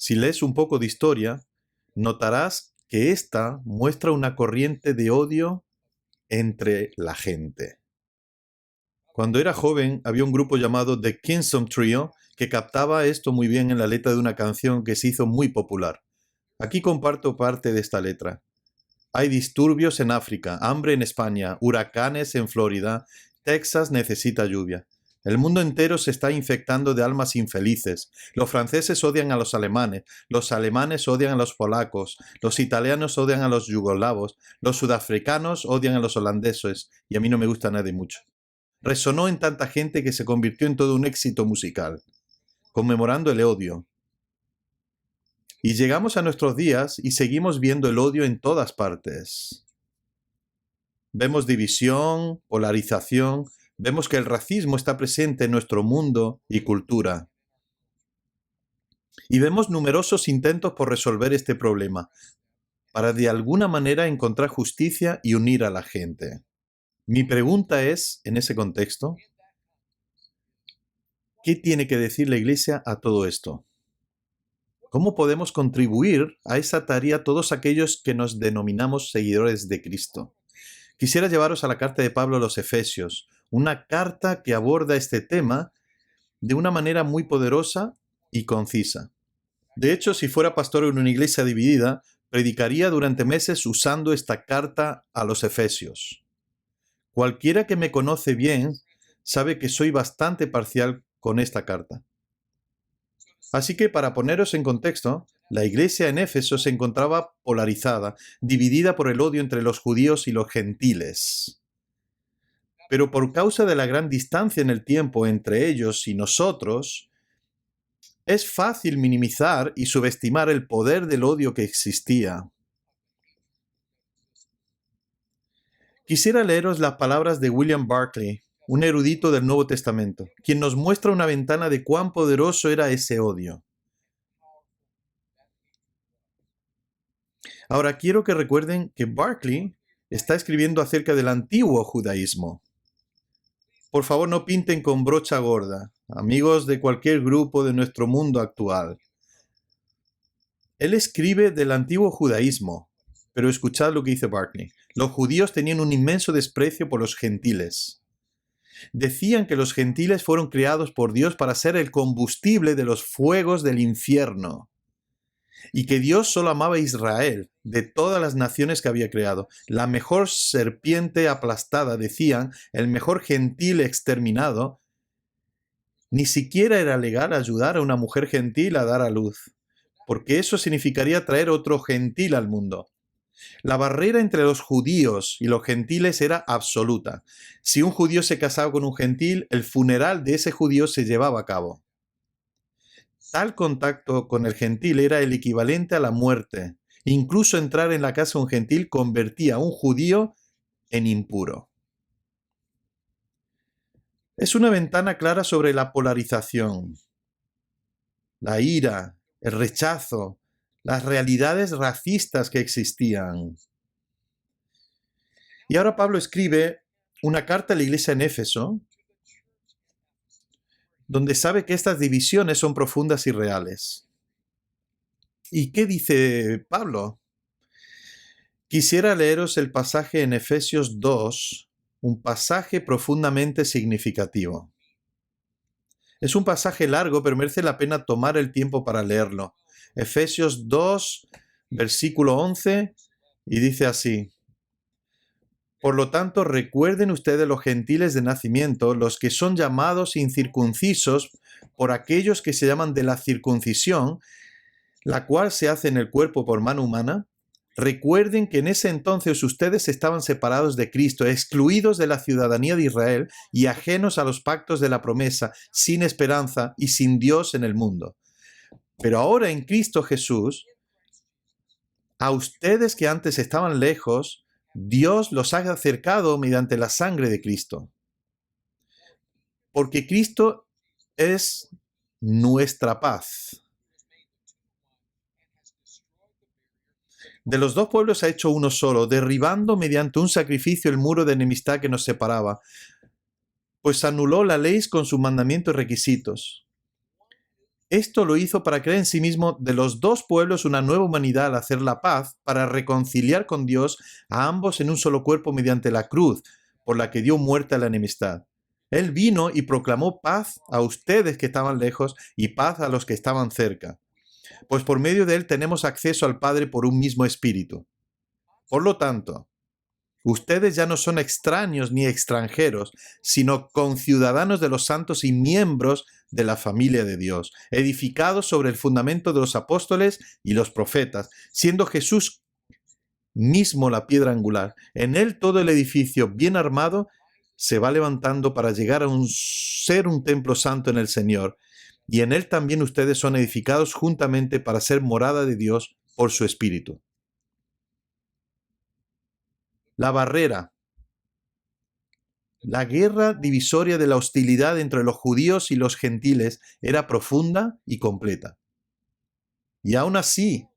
Si lees un poco de historia, notarás que esta muestra una corriente de odio entre la gente. Cuando era joven, había un grupo llamado The Kingston Trio que captaba esto muy bien en la letra de una canción que se hizo muy popular. Aquí comparto parte de esta letra. Hay disturbios en África, hambre en España, huracanes en Florida, Texas necesita lluvia. El mundo entero se está infectando de almas infelices. Los franceses odian a los alemanes odian a los polacos, los italianos odian a los yugoslavos, los sudafricanos odian a los holandeses, y a mí no me gusta nadie mucho. Resonó en tanta gente que se convirtió en todo un éxito musical, conmemorando el odio. Y llegamos a nuestros días y seguimos viendo el odio en todas partes. Vemos división, polarización, vemos que el racismo está presente en nuestro mundo y cultura. Y vemos numerosos intentos por resolver este problema, para de alguna manera encontrar justicia y unir a la gente. Mi pregunta es, en ese contexto, ¿qué tiene que decir la Iglesia a todo esto? ¿Cómo podemos contribuir a esa tarea todos aquellos que nos denominamos seguidores de Cristo? Quisiera llevaros a la carta de Pablo a los Efesios, una carta que aborda este tema de una manera muy poderosa y concisa. De hecho, si fuera pastor en una iglesia dividida, predicaría durante meses usando esta carta a los Efesios. Cualquiera que me conoce bien sabe que soy bastante parcial con esta carta. Así que, para poneros en contexto, la iglesia en Éfeso se encontraba polarizada, dividida por el odio entre los judíos y los gentiles. Pero por causa de la gran distancia en el tiempo entre ellos y nosotros, es fácil minimizar y subestimar el poder del odio que existía. Quisiera leeros las palabras de William Barclay, un erudito del Nuevo Testamento, quien nos muestra una ventana de cuán poderoso era ese odio. Ahora quiero que recuerden que Barclay está escribiendo acerca del antiguo judaísmo. Por favor, no pinten con brocha gorda, amigos de cualquier grupo de nuestro mundo actual. Él escribe del antiguo judaísmo, pero escuchad lo que dice Barclay. Los judíos tenían un inmenso desprecio por los gentiles. Decían que los gentiles fueron creados por Dios para ser el combustible de los fuegos del infierno, y que Dios solo amaba a Israel, de todas las naciones que había creado. La mejor serpiente aplastada, decían, el mejor gentil exterminado. Ni siquiera era legal ayudar a una mujer gentil a dar a luz, porque eso significaría traer otro gentil al mundo. La barrera entre los judíos y los gentiles era absoluta. Si un judío se casaba con un gentil, el funeral de ese judío se llevaba a cabo. Tal contacto con el gentil era el equivalente a la muerte. Incluso entrar en la casa de un gentil convertía a un judío en impuro. Es una ventana clara sobre la polarización, la ira, el rechazo, las realidades racistas que existían. Y ahora Pablo escribe una carta a la iglesia en Éfeso, donde sabe que estas divisiones son profundas y reales. ¿Y qué dice Pablo? Quisiera leeros el pasaje en Efesios 2, un pasaje profundamente significativo. Es un pasaje largo, pero merece la pena tomar el tiempo para leerlo. Efesios 2, versículo 11, y dice así: Por lo tanto, recuerden ustedes los gentiles de nacimiento, los que son llamados incircuncisos por aquellos que se llaman de la circuncisión, la cual se hace en el cuerpo por mano humana. Recuerden que en ese entonces ustedes estaban separados de Cristo, excluidos de la ciudadanía de Israel y ajenos a los pactos de la promesa, sin esperanza y sin Dios en el mundo. Pero ahora en Cristo Jesús, a ustedes que antes estaban lejos, Dios los ha acercado mediante la sangre de Cristo. Porque Cristo es nuestra paz. De los dos pueblos ha hecho uno solo, derribando mediante un sacrificio el muro de enemistad que nos separaba, pues anuló la ley con sus mandamientos y requisitos. Esto lo hizo para crear en sí mismo de los dos pueblos una nueva humanidad al hacer la paz, para reconciliar con Dios a ambos en un solo cuerpo mediante la cruz, por la que dio muerte a la enemistad. Él vino y proclamó paz a ustedes que estaban lejos y paz a los que estaban cerca. Pues por medio de él tenemos acceso al Padre por un mismo espíritu. Por lo tanto, ustedes ya no son extraños ni extranjeros, sino conciudadanos de los santos y miembros de la familia de Dios, edificados sobre el fundamento de los apóstoles y los profetas, siendo Jesús mismo la piedra angular. En él todo el edificio bien armado se va levantando para llegar a ser un templo santo en el Señor, y en él también ustedes son edificados juntamente para ser morada de Dios por su Espíritu. La barrera. La guerra divisoria de la hostilidad entre los judíos y los gentiles era profunda y completa. Y aún así,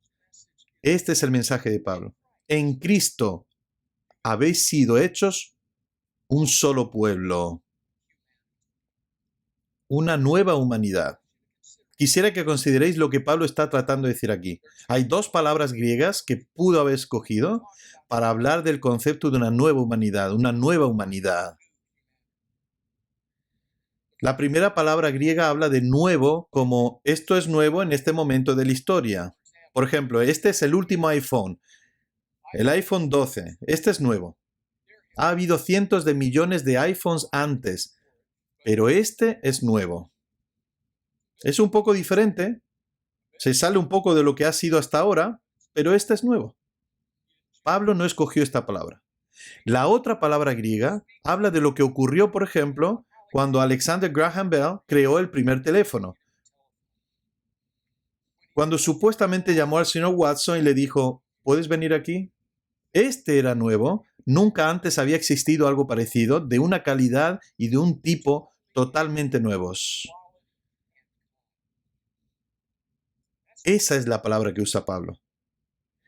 este es el mensaje de Pablo. En Cristo habéis sido hechos un solo pueblo, una nueva humanidad. Quisiera que consideréis lo que Pablo está tratando de decir aquí. Hay dos palabras griegas que pudo haber escogido para hablar del concepto de una nueva humanidad, una nueva humanidad. La primera palabra griega habla de nuevo como esto es nuevo en este momento de la historia. Por ejemplo, este es el último iPhone, el iPhone 12. Este es nuevo. Ha habido cientos de millones de iPhones antes, pero este es nuevo. Es un poco diferente, se sale un poco de lo que ha sido hasta ahora, pero este es nuevo. Pablo no escogió esta palabra. La otra palabra griega habla de lo que ocurrió, por ejemplo, cuando Alexander Graham Bell creó el primer teléfono. Cuando supuestamente llamó al señor Watson y le dijo, ¿puedes venir aquí? Este era nuevo, nunca antes había existido algo parecido, de una calidad y de un tipo totalmente nuevos. Esa es la palabra que usa Pablo.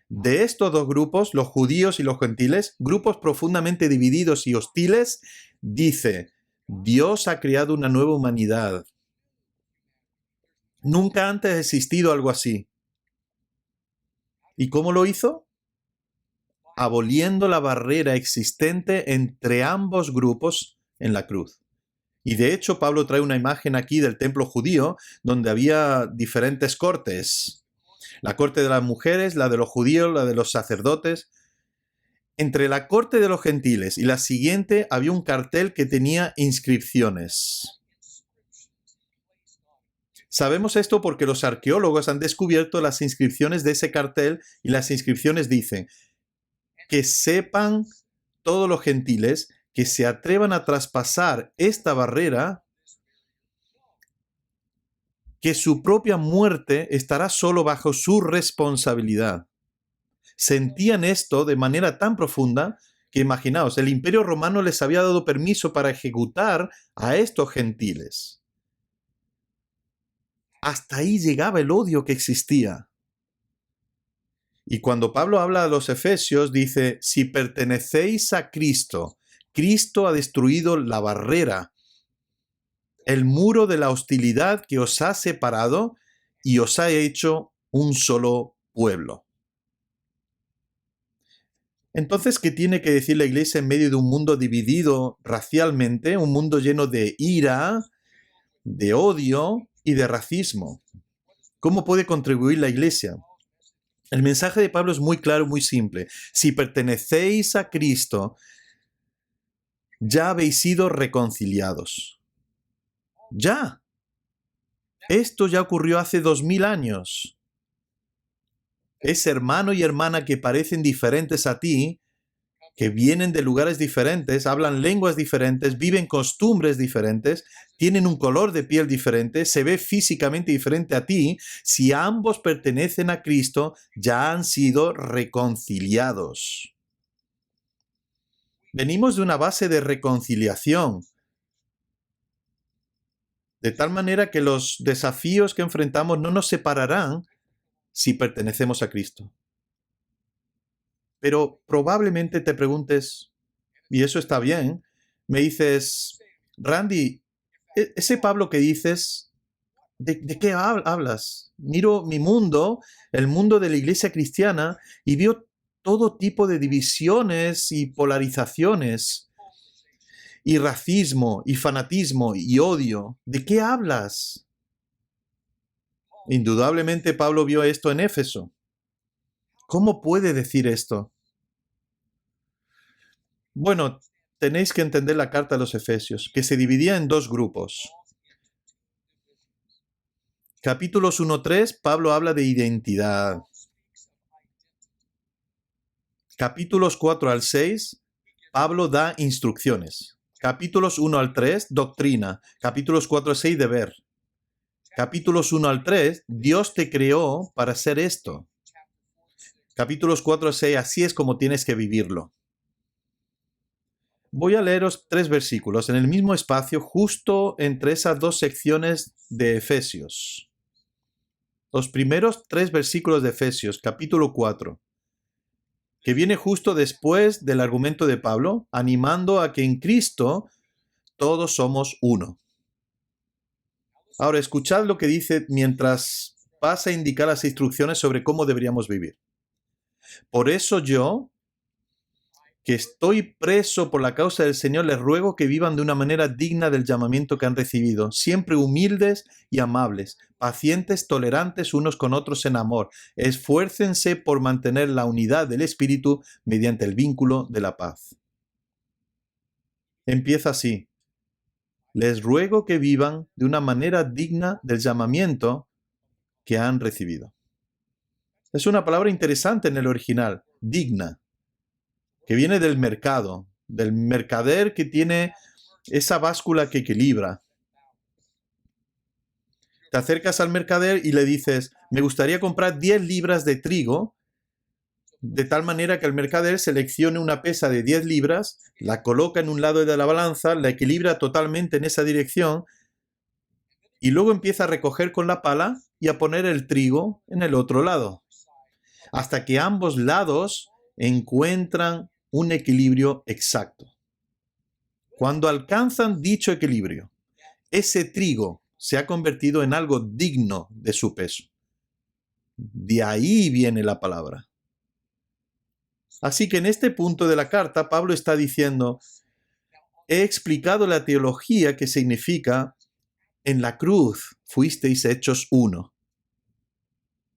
De estos dos grupos, los judíos y los gentiles, grupos profundamente divididos y hostiles, dice, Dios ha creado una nueva humanidad. Nunca antes ha existido algo así. ¿Y cómo lo hizo? Aboliendo la barrera existente entre ambos grupos en la cruz. Y de hecho, Pablo trae una imagen aquí del templo judío, donde había diferentes cortes. La corte de las mujeres, la de los judíos, la de los sacerdotes. Entre la corte de los gentiles y la siguiente había un cartel que tenía inscripciones. Sabemos esto porque los arqueólogos han descubierto las inscripciones de ese cartel y las inscripciones dicen que sepan todos los gentiles que se atrevan a traspasar esta barrera, que su propia muerte estará solo bajo su responsabilidad. Sentían esto de manera tan profunda que imaginaos, el Imperio Romano les había dado permiso para ejecutar a estos gentiles. Hasta ahí llegaba el odio que existía. Y cuando Pablo habla a los efesios, dice, si pertenecéis a Cristo, Cristo ha destruido la barrera, el muro de la hostilidad que os ha separado y os ha hecho un solo pueblo. Entonces, ¿qué tiene que decir la Iglesia en medio de un mundo dividido racialmente, un mundo lleno de ira, de odio y de racismo? ¿Cómo puede contribuir la Iglesia? El mensaje de Pablo es muy claro, muy simple. Si pertenecéis a Cristo, ya habéis sido reconciliados. Ya. Esto ya ocurrió hace 2000 años. Ese hermano y hermana que parecen diferentes a ti, que vienen de lugares diferentes, hablan lenguas diferentes, viven costumbres diferentes, tienen un color de piel diferente, se ve físicamente diferente a ti, si ambos pertenecen a Cristo, ya han sido reconciliados. Venimos de una base de reconciliación, de tal manera que los desafíos que enfrentamos no nos separarán si pertenecemos a Cristo. Pero probablemente te preguntes, y eso está bien, me dices, Randy, ese Pablo que dices, ¿De qué hablas? Miro mi mundo, el mundo de la iglesia cristiana, y veo todo tipo de divisiones y polarizaciones, y racismo, y fanatismo, y odio. ¿De qué hablas? Indudablemente Pablo vio esto en Éfeso. ¿Cómo puede decir esto? Bueno, tenéis que entender la carta a los Efesios, que se dividía en dos grupos. Capítulos 1-3, Pablo habla de identidad. Capítulos 4-6, Pablo da instrucciones. Capítulos 1-3, doctrina. Capítulos 4-6, deber. Capítulos 1-3, Dios te creó para hacer esto. Capítulos 4-6, así es como tienes que vivirlo. Voy a leeros 3 versículos en el mismo espacio, justo entre esas dos secciones de Efesios. Los primeros 3 versículos de Efesios, capítulo 4, que viene justo después del argumento de Pablo, animando a que en Cristo todos somos uno. Ahora, escuchad lo que dice mientras pasa a indicar las instrucciones sobre cómo deberíamos vivir. Por eso yo, que estoy preso por la causa del Señor, les ruego que vivan de una manera digna del llamamiento que han recibido, siempre humildes y amables, pacientes, tolerantes unos con otros en amor. Esfuércense por mantener la unidad del Espíritu mediante el vínculo de la paz. Empieza así. Les ruego que vivan de una manera digna del llamamiento que han recibido. Es una palabra interesante en el original, digna, que viene del mercado, del mercader que tiene esa báscula que equilibra. Te acercas al mercader y le dices, me gustaría comprar 10 libras de trigo, de tal manera que el mercader seleccione una pesa de 10 libras, la coloca en un lado de la balanza, la equilibra totalmente en esa dirección, y luego empieza a recoger con la pala y a poner el trigo en el otro lado, hasta que ambos lados encuentran un equilibrio exacto. Cuando alcanzan dicho equilibrio, ese trigo se ha convertido en algo digno de su peso. De ahí viene la palabra. Así que en este punto de la carta, Pablo está diciendo, he explicado la teología que significa, en la cruz fuisteis hechos uno.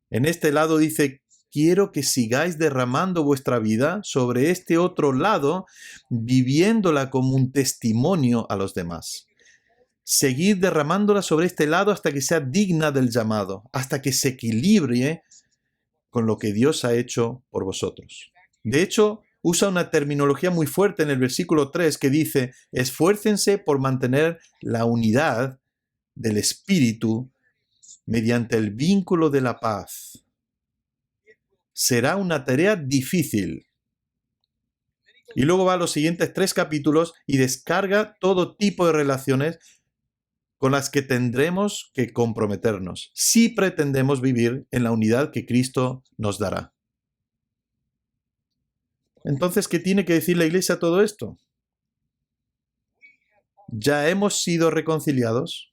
En este lado dice, quiero que sigáis derramando vuestra vida sobre este otro lado, viviéndola como un testimonio a los demás. Seguid derramándola sobre este lado hasta que sea digna del llamado, hasta que se equilibre con lo que Dios ha hecho por vosotros. De hecho, usa una terminología muy fuerte en el versículo 3 que dice, esfuércense por mantener la unidad del Espíritu mediante el vínculo de la paz. Será una tarea difícil. Y luego va a los siguientes 3 capítulos y descarga todo tipo de relaciones con las que tendremos que comprometernos si pretendemos vivir en la unidad que Cristo nos dará. Entonces, ¿qué tiene que decir la Iglesia a todo esto? Ya hemos sido reconciliados.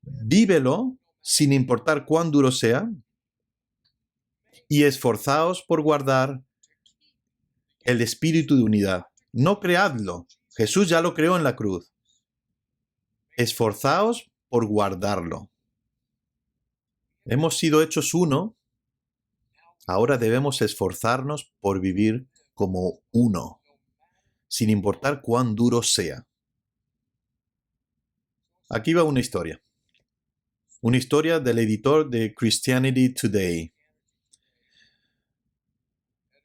Vívelo sin importar cuán duro sea y esforzaos por guardar el espíritu de unidad. No creadlo. Jesús ya lo creó en la cruz. Esforzaos por guardarlo. Hemos sido hechos uno. Ahora debemos esforzarnos por vivir como uno, sin importar cuán duro sea. Aquí va una historia. Una historia del editor de Christianity Today.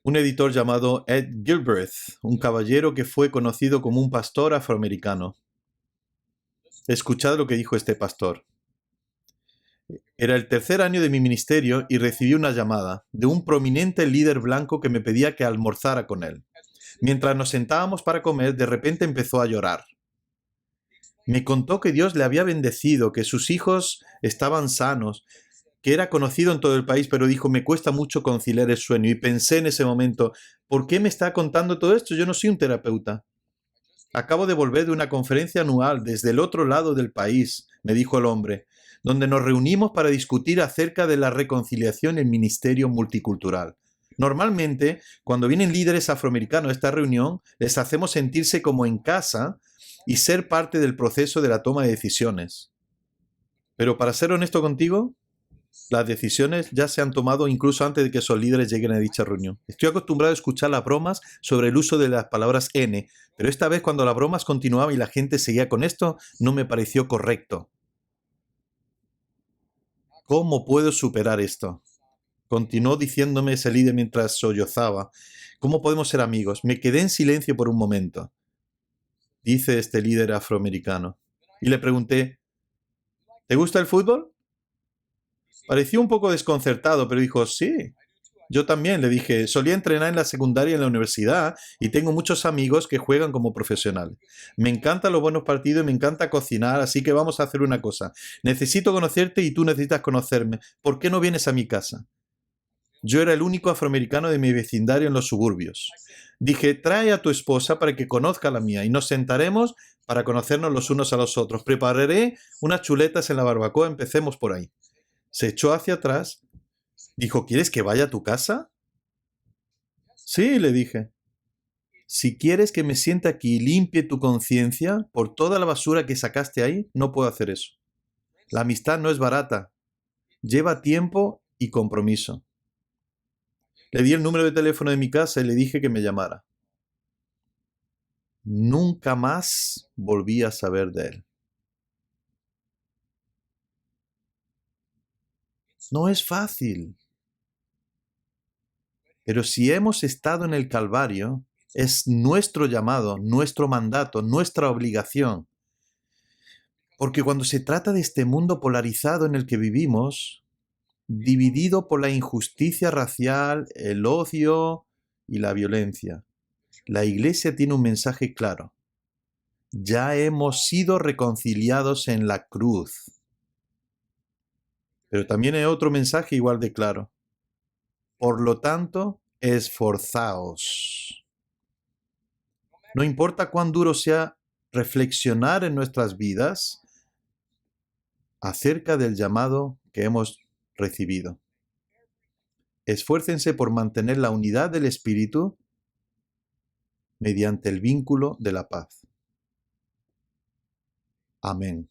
Un editor llamado Ed Gilbreth, un caballero que fue conocido como un pastor afroamericano. Escuchad lo que dijo este pastor. Era el tercer año de mi ministerio y recibí una llamada de un prominente líder blanco que me pedía que almorzara con él. Mientras nos sentábamos para comer, de repente empezó a llorar. Me contó que Dios le había bendecido, que sus hijos estaban sanos, que era conocido en todo el país, pero dijo, me cuesta mucho conciliar el sueño. Y pensé en ese momento, ¿por qué me está contando todo esto? Yo no soy un terapeuta. Acabo de volver de una conferencia anual desde el otro lado del país, me dijo el hombre, donde nos reunimos para discutir acerca de la reconciliación en ministerio multicultural. Normalmente, cuando vienen líderes afroamericanos a esta reunión, les hacemos sentirse como en casa y ser parte del proceso de la toma de decisiones. Pero para ser honesto contigo, las decisiones ya se han tomado incluso antes de que esos líderes lleguen a dicha reunión. Estoy acostumbrado a escuchar las bromas sobre el uso de las palabras N, pero esta vez cuando las bromas continuaban y la gente seguía con esto, no me pareció correcto. ¿Cómo puedo superar esto? Continuó diciéndome ese líder mientras sollozaba. ¿Cómo podemos ser amigos? Me quedé en silencio por un momento, dice este líder afroamericano. Y le pregunté, ¿te gusta el fútbol? Pareció un poco desconcertado, pero dijo, sí. Yo también, le dije, solía entrenar en la secundaria y en la universidad y tengo muchos amigos que juegan como profesionales. Me encantan los buenos partidos y me encanta cocinar, así que vamos a hacer una cosa. Necesito conocerte y tú necesitas conocerme. ¿Por qué no vienes a mi casa? Yo era el único afroamericano de mi vecindario en los suburbios. Dije, trae a tu esposa para que conozca a la mía y nos sentaremos para conocernos los unos a los otros. Prepararé unas chuletas en la barbacoa, empecemos por ahí. Se echó hacia atrás. Dijo, ¿quieres que vaya a tu casa? Sí, le dije. Si quieres que me siente aquí y limpie tu conciencia por toda la basura que sacaste ahí, no puedo hacer eso. La amistad no es barata. Lleva tiempo y compromiso. Le di el número de teléfono de mi casa y le dije que me llamara. Nunca más volví a saber de él. No es fácil. Pero si hemos estado en el Calvario, es nuestro llamado, nuestro mandato, nuestra obligación. Porque cuando se trata de este mundo polarizado en el que vivimos, dividido por la injusticia racial, el odio y la violencia, la Iglesia tiene un mensaje claro. Ya hemos sido reconciliados en la cruz. Pero también hay otro mensaje igual de claro. Por lo tanto, esforzaos. No importa cuán duro sea reflexionar en nuestras vidas acerca del llamado que hemos recibido. Esfuércense por mantener la unidad del Espíritu mediante el vínculo de la paz. Amén.